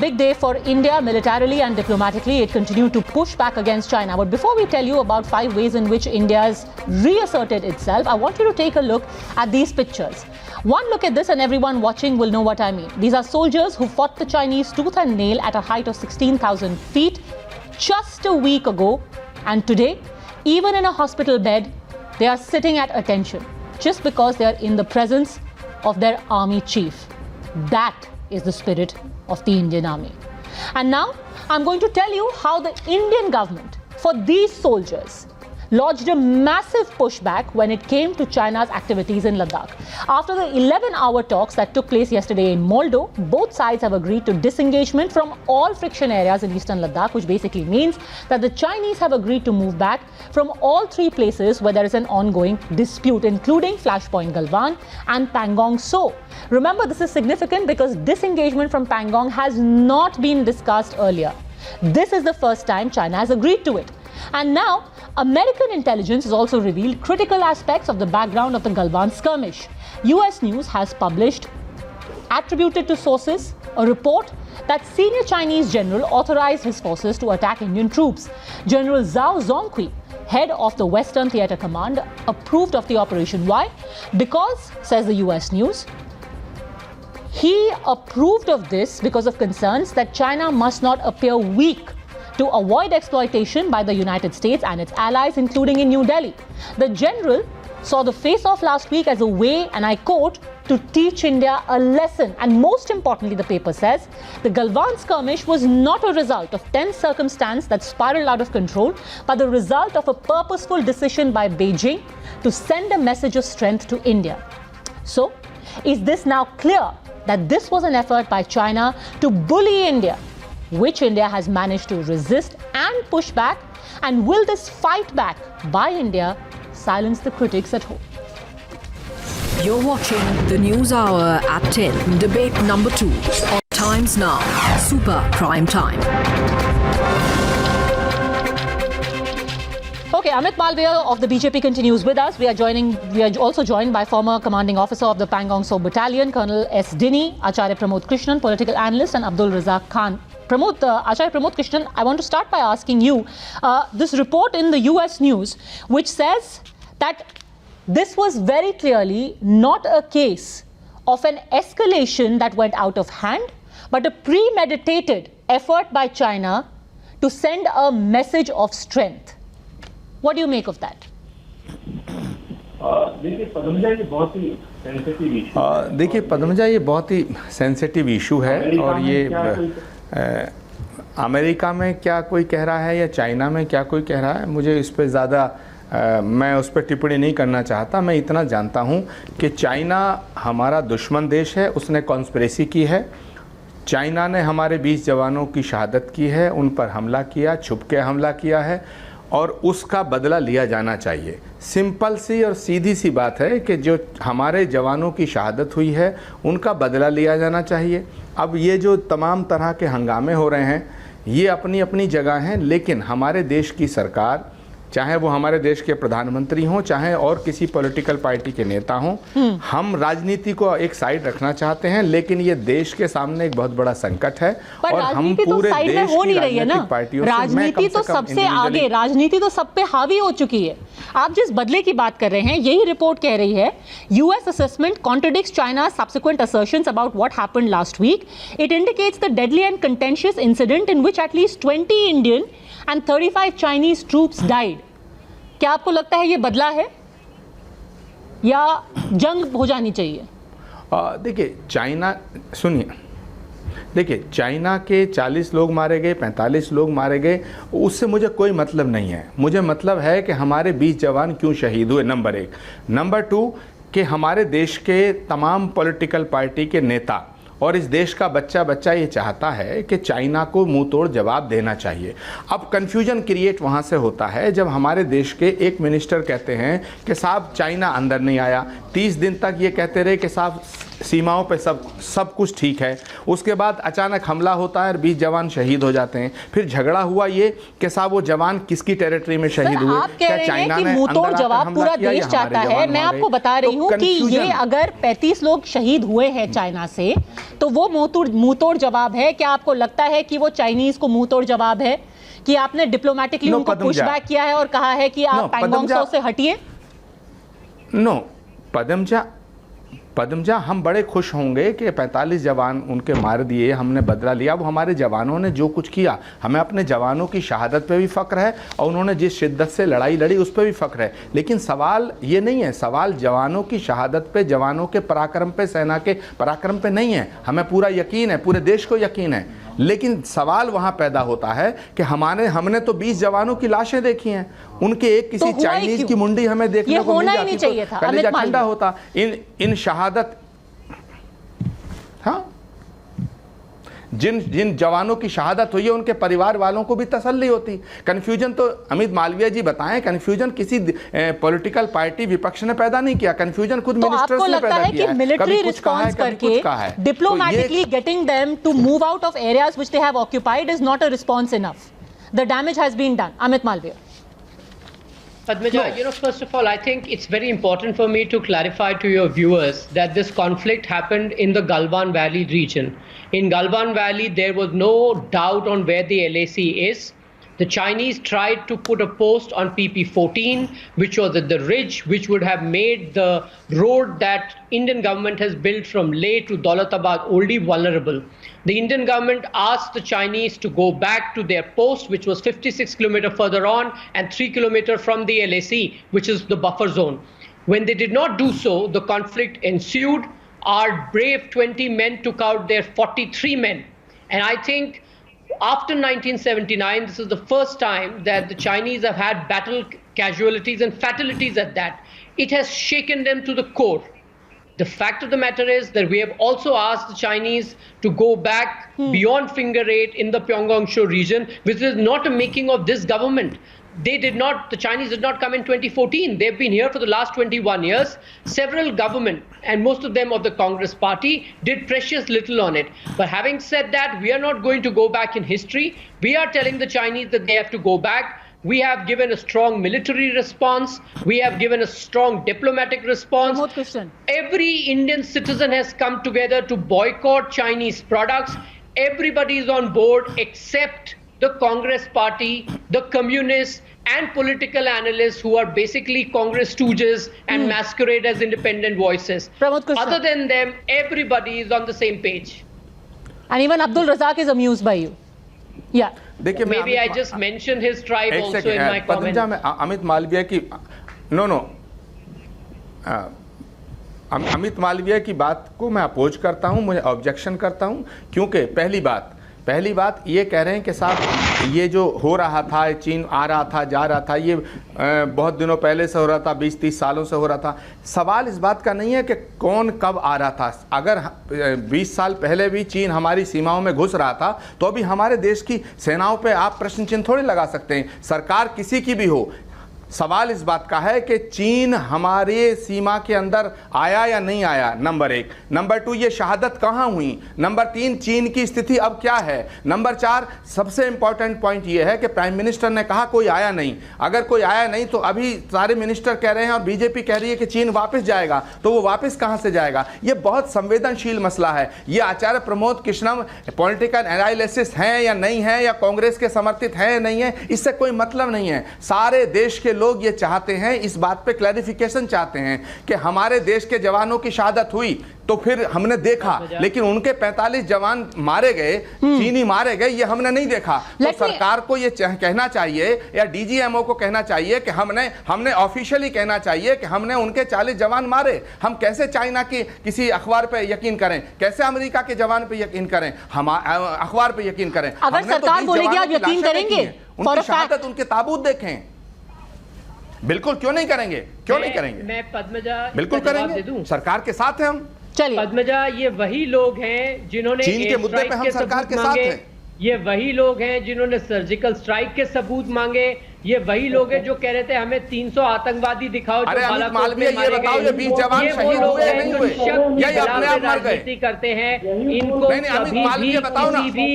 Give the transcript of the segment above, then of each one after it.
big day for India militarily and diplomatically. It continued to push back against China. But before we tell you about 5 ways in which India has reasserted itself, I want you to take a look at these pictures. One look at this and everyone watching will know what I mean. These are soldiers who fought the Chinese tooth and nail at a height of 16,000 feet just a week ago. And today, even in a hospital bed, they are sitting at attention just because they are in the presence of their army chief. That is the spirit of the Indian Army. And now I'm going to tell you how the Indian government, for these soldiers, lodged a massive pushback when it came to China's activities in Ladakh. After the 11-hour talks that took place yesterday in Moldo, both sides have agreed to disengagement from all friction areas in eastern Ladakh, which basically means that the Chinese have agreed to move back from all 3 places where there is an ongoing dispute, including Flashpoint Galwan and Pangong So. Remember, this is significant because disengagement from Pangong has not been discussed earlier. This is the first time China has agreed to it. And now, American intelligence has also revealed critical aspects of the background of the Galwan skirmish. US News has published, attributed to sources, a report that senior Chinese general authorized his forces to attack Indian troops. General Zhao Zonghui, head of the Western Theatre Command, approved of the operation. Why? Because, says the US News, he approved of this because of concerns that China must not appear weak to avoid exploitation by the United States and its allies, including in New Delhi. The general saw the face-off last week as a way, and I quote, to teach India a lesson. And most importantly, the paper says, the Galwan skirmish was not a result of tense circumstance that spiraled out of control, but the result of a purposeful decision by Beijing to send a message of strength to India. So, is this now clear that this was an effort by China to bully India, which India has managed to resist and push back? And will this fight back by India silence the critics at home? You're watching the News Hour at 10, debate number 2 on Times Now, Super Prime Time. Okay, Amit Malviya of the BJP continues with us. We are also joined by former commanding officer of the Pangong So Battalion, Colonel S. Dini, Acharya Pramod Krishnan, political analyst, and Abdul Razak Khan. Acharya Pramod Krishnan, I want to start by asking you, this report in the US News, which says that this was very clearly not a case of an escalation that went out of hand, but a premeditated effort by China to send a message of strength. What do you make of that? देखिए पद्मजा ये बहुत ही sensitive issue है और ये America में क्या कोई कह रहा है या चाइना में क्या कोई कह रहा है, मुझे इस पर ज़्यादा मैं उस पर टिप्पणी नहीं करना चाहता। मैं इतना जानता हूँ कि चाइना हमारा दुश्मन देश है, उसने कॉन्स्पिरेसी की है। चाइना ने हमारे 20 जवानों की शहादत की है, उन पर हमला किया, छुप के हमला किया है और उसका बदला लिया जाना चाहिए। सिंपल सी और सीधी सी बात है कि जो हमारे जवानों की शहादत हुई है उनका बदला लिया जाना चाहिए। अब ये जो तमाम तरह के हंगामे हो रहे हैं ये अपनी अपनी जगह हैं, लेकिन हमारे देश की सरकार, चाहे वो हमारे देश के प्रधानमंत्री हों, चाहे और किसी पॉलिटिकल पार्टी के नेता हों, हम राजनीति को एक साइड रखना चाहते हैं, लेकिन ये देश के सामने एक बहुत बड़ा संकट है और हम पूरे देश की राजनीतिक पार्टियों से राजनीति तो सबसे आगे, राजनीति तो सब पे हावी हो चुकी है। आप जिस बदले की बात कर रहे हैं, यही रिपोर्ट कह रही है, US assessment contradicts चाइना's subsequent assertions about what happened last week. It indicates the deadly and contentious incident in which at least 20 Indian and 35 Chinese troops died. क्या आपको लगता है ये बदला है या जंग हो जानी चाहिए? देखिए चाइना, सुनिए, देखिए चाइना के 40 लोग मारे गए, 45 लोग मारे गए, उससे मुझे कोई मतलब नहीं है। मुझे मतलब है कि हमारे 20 जवान क्यों शहीद हुए, नंबर 1। नंबर 2 कि हमारे देश के तमाम पॉलिटिकल पार्टी के नेता और इस देश का बच्चा बच्चा ये चाहता है कि चाइना को मुंह तोड़ जवाब देना चाहिए। अब कन्फ्यूजन क्रिएट वहाँ से होता है जब हमारे देश के एक मिनिस्टर कहते हैं कि साहब चाइना अंदर नहीं आया, 30 दिन तक ये कहते रहे कि साहब सीमाओं पे सब कुछ ठीक है। उसके बाद अचानक हमला होता है और 20 जवान शहीद हो जाते हैं। फिर झगड़ा हुआ ये कि साहब वो जवान किसकी टेरिटरी में शहीद हुए, आप कह रहे हैं कि मुंहतोड़ जवाब पूरा देश चाहता है। मैं आपको बता रही हूँ कि ये अगर 35 लोग शहीद हुए हैं चाइना से, तो वो मुंहतोड़ जवाब है। क्या आपको लगता है कि वो चाइनीज को मुंहतोड़ जवाब है कि आपने डिप्लोमेटिकली उनको पुश बैक किया है और कहा है कि आप पैंगोंग त्सो से हटिए? नो, पदमजा हम बड़े खुश होंगे कि 45 जवान उनके मार दिए, हमने बदला लिया। अब हमारे जवानों ने जो कुछ किया, हमें अपने जवानों की शहादत पे भी फ़ख्र है और उन्होंने जिस शिद्दत से लड़ाई लड़ी उस पर भी फ़ख्र है। लेकिन सवाल ये नहीं है, सवाल जवानों की शहादत पे, जवानों के पराक्रम पे, सेना के पराक्रम पे नहीं है। हमें पूरा यकीन है, पूरे देश को यकीन है। लेकिन सवाल वहाँ पैदा होता है कि हमने तो 20 जवानों की लाशें देखी हैं, उनके एक किसी चाइनीज की मुंडी हमें देखने को मिल जाती तो कलेजा ठंडा होता। इन शहादत, हाँ, जिन जवानों की शहादत हुई है उनके परिवार वालों को भी तसल्ली होती। कन्फ्यूजन तो अमित मालवीय जी बताएं, कन्फ्यूजन किसी पॉलिटिकल पार्टी विपक्ष ने पैदा नहीं किया, कन्फ्यूजन खुद मिनिस्टर्स ने पैदा किया है। मिलिट्री रिस्पॉन्स करके diplomatically getting them to move out of areas which they have occupied is not a response enough. The damage has been done. Amit Malviya. Padmaja, first of all, I think it's very important for me to clarify to your viewers that this conflict happened in the Galwan Valley region. In Galwan Valley, there was no doubt on where the LAC is. The Chinese tried to put a post on PP14, which was at the ridge, which would have made the road that Indian government has built from Leh to Daulatabad Oldie vulnerable. The Indian government asked the Chinese to go back to their post, which was 56 kilometers further on and 3 kilometers from the LAC, which is the buffer zone. When they did not do so, the conflict ensued. Our brave 20 men took out their 43 men. And I think after 1979, this is the first time that the Chinese have had battle casualties and fatalities at that. It has shaken them to the core. The fact of the matter is that we have also asked the Chinese to go back beyond Finger 8 in the Pyeongtaek region, which is not a making of this government. The Chinese did not come in 2014. They've been here for the last 21 years. Several government, and most of them of the Congress party, did precious little on it. But having said that, we are not going to go back in history. We are telling the Chinese that they have to go back. We have given a strong military response. We have given a strong diplomatic response. Every Indian citizen has come together to boycott Chinese products. Everybody is on board except the Congress party, the communists, and political analysts who are basically Congress stooges and masquerade as independent voices. Other than them, everybody is on the same page. And even Abdul Razak is amused by you. Yeah. Maybe I just mentioned his tribe also in my comment. Amit Malviya की अमित मालवीय की बात को मैं oppose करता हूं, मुझे objection करता हूं, क्योंकि पहली बात ये कह रहे हैं कि साहब ये जो हो रहा था, चीन आ रहा था, जा रहा था, ये बहुत दिनों पहले से हो रहा था, 20-30 सालों से हो रहा था। सवाल इस बात का नहीं है कि कौन कब आ रहा था। अगर 20 साल पहले भी चीन हमारी सीमाओं में घुस रहा था तो अभी हमारे देश की सेनाओं पे आप प्रश्न चिन्ह थोड़ी लगा सकते हैं, सरकार किसी की भी हो। सवाल इस बात का है कि चीन हमारे सीमा के अंदर आया या नहीं आया, नंबर 1। नंबर 2, ये शहादत कहाँ हुई। नंबर 3, चीन की स्थिति अब क्या है। नंबर 4, सबसे इंपॉर्टेंट पॉइंट ये है कि प्राइम मिनिस्टर ने कहा कोई आया नहीं। अगर कोई आया नहीं तो अभी सारे मिनिस्टर कह रहे हैं और बीजेपी कह रही है कि चीन वापस जाएगा, तो वो वापस कहाँ से जाएगा। ये बहुत संवेदनशील मसला है। ये आचार्य प्रमोद कृष्णम पॉलिटिकल एनालिसिस हैं या नहीं है, या कांग्रेस के समर्थित हैं या नहीं है, इससे कोई मतलब नहीं है। सारे देश के लोग ये चाहते हैं, इस बात पे क्लैरिफिकेशन चाहते हैं कि हमारे देश के जवानों की शहादत हुई तो फिर हमने देखा, लेकिन उनके 45 जवान मारे गए, चीनी मारे गए, ये हमने नहीं देखा। तो सरकार को ये कहना चाहिए या डीजीएमओ को कहना चाहिए कि हमने ऑफिशियली कहना चाहिए कि हमने उनके 40 जवान मारे। हम कैसे चाइना की किसी अखबार पे यकीन करें, कैसे अमेरिका के जवान पे यकीन करें, हम अखबार पे यकीन करें। अगर सरकार बोलेगी आप यकीन करेंगे, उनकी शहादत, उनके ताबूत देखें। बिल्कुल, क्यों नहीं करेंगे, क्यों नहीं करेंगे। मैं पद्मजा बिल्कुल करेंगे, सरकार के साथ हैं हम। चलिए पद्मजा, ये वही लोग हैं जिन्होंने चीन के मुद्दे पे हम सरकार के साथ हैं। ये वही लोग हैं जिन्होंने सर्जिकल स्ट्राइक के सबूत मांगे, ये वही लोग हैं जो कह रहे थे हमें 300 आतंकवादी दिखाओ जो अरे अमित बालाकोट मालवीय, में ये मारे बताओ, गए। ये 20 जवान ये वो शहीद लोग हुए हैं नहीं जो हुए? शक की यही अपने बिना आप पे मर गए। राजनीति करते हैं। इनको नहीं, अमित कभी मालवीय भी बताओ ना। किसी भी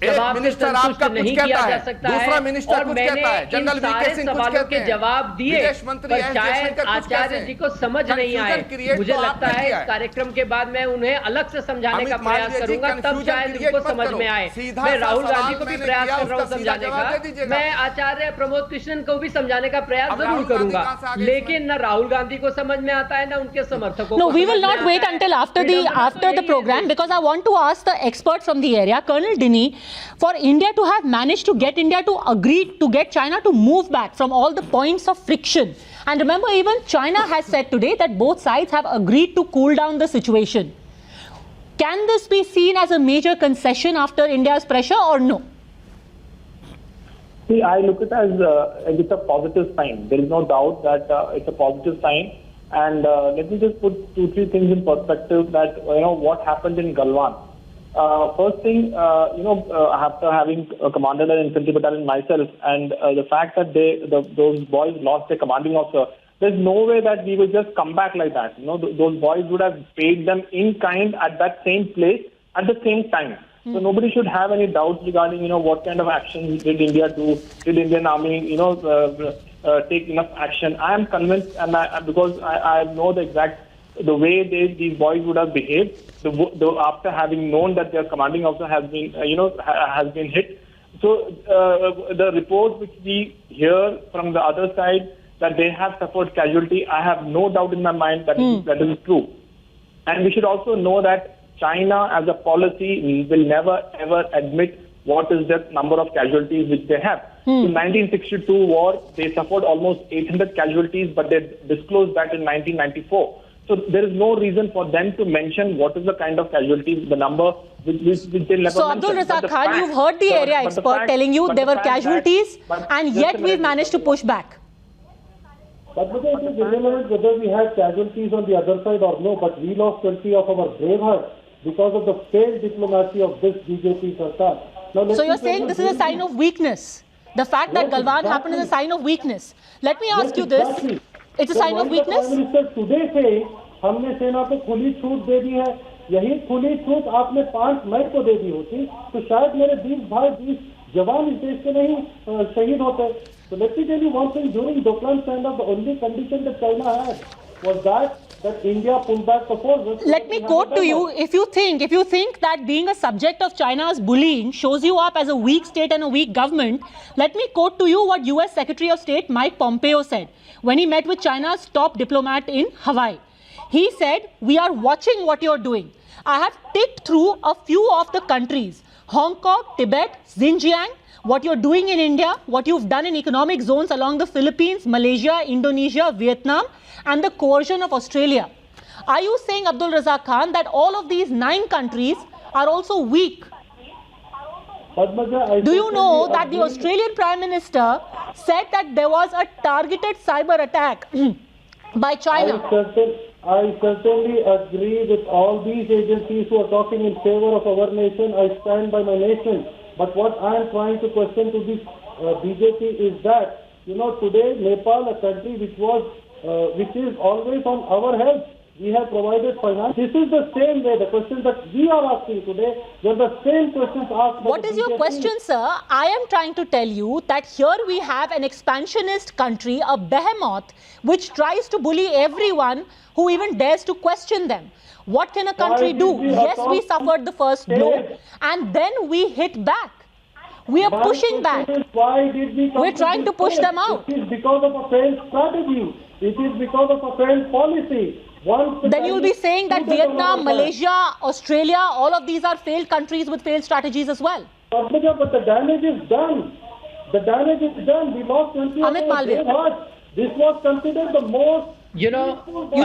एक जवाब से मिनिस्टर संतुष्ट आपका कुछ नहीं कहता किया है, जा सकता है। दूसरा मिनिस्टर और कुछ मैंने कहता है, इन जनरल वीके सारे सिंह कुछ सवालों कहते के हैं, जवाब दिए, विदेश मंत्री पर एस शायद जयशंकर कुछ कहते आचार्य हैं। जी को समझ नहीं आए। Confusion create मुझे तो लगता आपने है किया इस है। कार्यक्रम के बाद मैं उन्हें अलग से समझाने का अमित प्रयास मालवीय जी, करूंगा, तब confusion शायद create उनको मत समझ करो। में आए। सीधा मैं सा राहुल सवाल गांधी को भी मैंने प्रयास किया, कर रहा हूँ उसका सीधा समझाने जवाब दे का, दीजिएगा। मैं आचार्य प्रमोद कृष्णन को भी समझाने का प्रयास अब जरूर राहुल गांधी करूंगा, कहां से आ गए इसमें? लेकिन न राहुल गांधी को समझ में आता है, न उनके समर्थकों No, को we समझ will में not आता wait है। until after विडंबना तो the यही है program, देश because I want to ask the expert from the area, Colonel Dini, for India to have managed to get India to agree to get China to move back from all the points of friction. And remember, even China has said today that both sides have agreed to cool down the situation. Can this be seen as a major concession after India's pressure or no? See, I look at it as it's a positive sign. There is no doubt that it's a positive sign. And let me just put 2-3 things in perspective that, what happened in Galwan. First thing, after having commanded an infantry battalion myself, and the fact that those boys lost their commanding officer, there's no way that we will just come back like that. Those boys would have paid them in kind at that same place at the same time. So nobody should have any doubts regarding, what kind of action did India do? Did Indian Army, take enough action? I am convinced, and because I know the way these boys would have behaved, after having known that their commanding officer has been, has been hit. So the report which we hear from the other side that they have suffered casualty, I have no doubt in my mind that that is true. And we should also know that China as a policy will never ever admit what is the number of casualties which they have. In 1962 war, they suffered almost 800 casualties, but they disclosed that in 1994. So there is no reason for them to mention what is the kind of casualties, the number which they never So mention. Abdul Razak Khan, you've heard the area expert telling you there were casualties, and yet we've managed to push back. But it is irrelevant whether we had casualties on the other side or no, but we lost 20 of our brave hearts because of the failed diplomacy of this BJP Sarkar. Now, So you're saying this is a sign of weakness? The fact that Galwan happened is a sign of weakness. Let me ask you this. It's a sign of weakness? Prime Minister today saying, हमने सेना को खुली छूट दे दी है, यही खुली छूट आपने 5 मई को दे दी होती, तो शायद मेरे 20 भाई 20 जवान इस देश के नहीं शहीद होते. So let me tell you one thing, during Doklam stand-up, the only condition that China had was that India pulled back the forces. Let me quote to you, if you think that being a subject of China's bullying shows you up as a weak state and a weak government, let me quote to you what US Secretary of State Mike Pompeo said when he met with China's top diplomat in Hawaii. He said, "We are watching what you're doing. I have ticked through a few of the countries, Hong Kong, Tibet, Xinjiang, what you're doing in India, what you've done in economic zones along the Philippines, Malaysia, Indonesia, Vietnam, and the coercion of Australia." Are you saying, Abdul Razak Khan, that all of these 9 countries are also weak? Do you know that the Australian Prime Minister said that there was a targeted cyber attack by China? I certainly agree with all these agencies who are talking in favor of our nation. I stand by my nation. But what I am trying to question to this BJP is that, today Nepal, a country which is always on our help, we have provided finance. This is the same way, the questions that we are asking today, they're the same questions asked by What the is your BJP. question, sir? I am trying to tell you that here we have an expansionist country, a behemoth, which tries to bully everyone who even dares to question them. What can a country do? Yes, we suffered the first blow, and then we hit back. We are pushing back. Why did we come We're trying to push them out. It is because of a failed strategy. It is because of a failed policy. Then you'll be saying that Vietnam, Malaysia, Australia, all of these are failed countries with failed strategies as well. But the damage is done. The damage is done. We lost 20 Amit Malviya. hearts. This was considered the most... You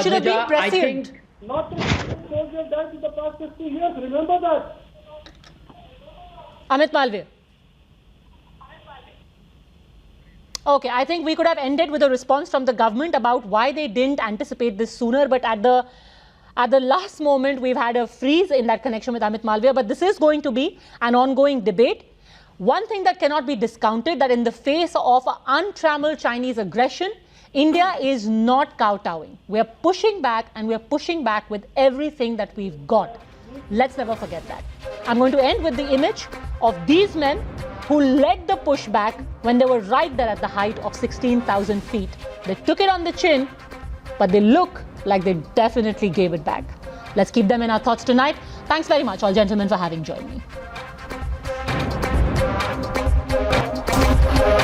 should have been Padmaja, I prescient. think Not the soldiers died in the past 50 years. Remember that. Amit Malviya. Okay, I think we could have ended with a response from the government about why they didn't anticipate this sooner, but at the last moment we've had a freeze in that connection with Amit Malviya. But this is going to be an ongoing debate. One thing that cannot be discounted, that in the face of untrammeled Chinese aggression, India is not kowtowing. We are pushing back, and we are pushing back with everything that we've got. Let's never forget that. I'm going to end with the image of these men who led the pushback when they were right there at the height of 16,000 feet. They took it on the chin, but they look like they definitely gave it back. Let's keep them in our thoughts tonight. Thanks very much, all gentlemen, for having joined me.